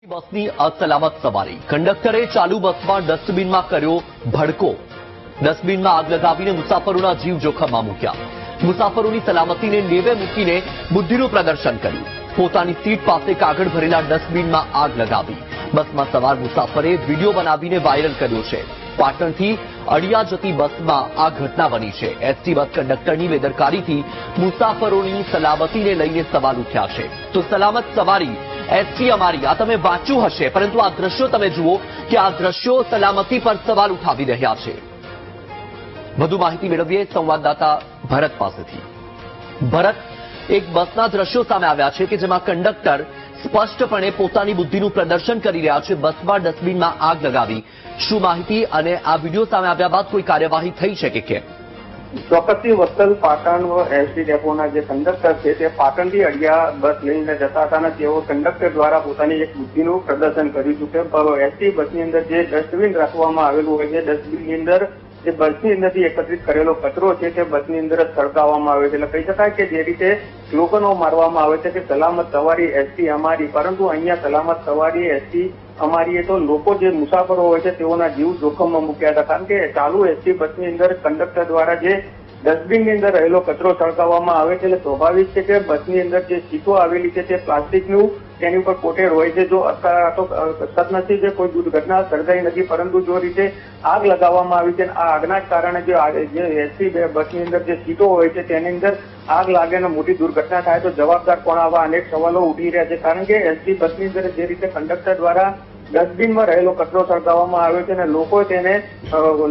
બસની અસલામત સવારી કંડક્ટરે ચાલુ બસમાં ડસ્ટબિનમાં કર્યો ભડકો ડસ્ટબિનમાં આગ લગાવીને મુસાફરોના જીવ જોખમમાં મૂક્યા મુસાફરોની સલામતીને નેવે મૂકીને બુદ્ધિનું પ્રદર્શન કર્યું પોતાની સીટ પાસે કાગળ ભરેલા ડસ્ટબિનમાં આગ લગાવી બસમાં સવાર મુસાફરે વિડીયો બનાવીને વાયરલ કર્યો છે પાટણથી અડિયા જતી બસમાં આ ઘટના બની છે એસટી બસ કંડક્ટરની બેદરકારીથી મુસાફરોની સલામતીને લઈને સવાલ ઉઠ્યા છે તો સલામત સવારી એસટી અમારી આ તમે વાંચ્યું હશે પરંતુ આ દ્રશ્યો તમે જુઓ કે આ દ્રશ્યો સલામતી પર સવાલ ઉઠાવી રહ્યા છે વધુ માહિતી મેળવીએ સંવાદદાતા ભરત પાસેથી ભરત એક બસના દ્રશ્યો સામે આવ્યા છે કે જેમાં કંડક્ટર સ્પષ્ટપણે પોતાની બુદ્ધિનું પ્રદર્શન કરી રહ્યા છે બસમાં ડસ્ટબિનમાં આગ લગાવી શું માહિતી અને આ વિડીયો સામે આવ્યા બાદ કોઈ કાર્યવાહી થઈ છે કે કેમ ચોક્કસથી વત્સલ પાટણ એસટી ડેપોના જે કંડક્ટર છે તે પાટણથી અડિયા બસ લઈને જતા હતા અને તેઓ કંડક્ટર દ્વારા પોતાની એક બુદ્ધિનું પ્રદર્શન કર્યું છે કે એસટી બસની અંદર જે ડસ્ટબિન રાખવામાં આવેલું હોય છે ડસ્ટબિનની અંદર જે બસની અંદરથી એકત્રિત કરેલો કચરો છે તે બસની અંદર જ સળગાવવામાં આવે છે એટલે કહી શકાય કે જે રીતે સ્લોગનો મારવામાં આવે છે કે સલામત સવારી એસટી અમારી પરંતુ અહીંયા સલામત સવારી એસટી અમારી તો લોકો જે મુસાફરો હોય છે તેઓના જીવ જોખમમાં મૂક્યા હતા કારણ કે ચાલુ એસટી બસની અંદર કંડક્ટર દ્વારા જે ડસ્ટબિનની અંદર રહેલો કચરો સળગાવવામાં આવે છે એટલે સ્વાભાવિક છે કે બસની અંદર જે સીટો આવેલી છે તે પ્લાસ્ટિકનું તેની ઉપર કોટેડ હોય છે જો સદનસીબે કોઈ દુર્ઘટના સર્જાઈ નથી પરંતુ જો રીતે આગ લગાવવામાં આવી છે આ આગના કારણે જે એસટી બસની અંદર જે સીટો હોય છે તેની અંદર આગ લાગે અને મોટી દુર્ઘટના થાય તો જવાબદાર કોણ આવા અનેક સવાલો ઉઠી રહ્યા છે કારણ કે એસટી બસની અંદર જે રીતે કંડક્ટર દ્વારા ડસ્ટબિનમાં રહેલો કચરો સળગાવવામાં આવ્યો છે અને લોકો તેને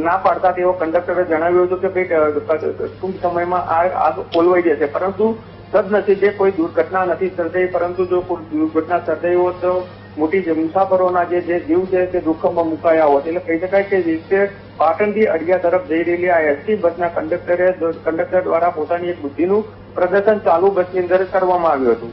ના પાડતા તેઓ કંડક્ટરે જણાવ્યું હતું કે ભાઈ ટૂંક સમયમાં આગ ઓલવાઈ જશે પરંતુ સદનસીબે કોઈ દુર્ઘટના નથી સર્જાઈ પરંતુ જો કોઈ દુર્ઘટના સર્જાઈ હોત તો મોટી મુસાફરોના જે જીવ છે તે જોખમમાં મુકાયા હોત એટલે કહી શકાય કે રીતે પાટણથી અડિયા તરફ જઈ રહેલી આ એસટી બસના કંડક્ટર દ્વારા પોતાની એક બુદ્ધિનું પ્રદર્શન ચાલુ બસની અંદર કરવામાં આવ્યું હતું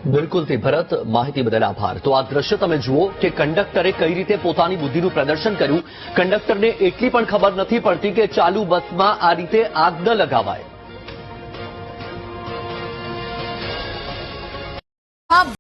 બિલકુલથી ભરત માહિતી બદલ આભાર તો આ દ્રશ્ય તમે જુઓ કે કંડક્ટરે કઈ રીતે પોતાની બુદ્ધિનું પ્રદર્શન કર્યું કંડક્ટરને એટલી પણ ખબર નથી પડતી કે ચાલુ બસમાં આ રીતે આગ ન લગાવાય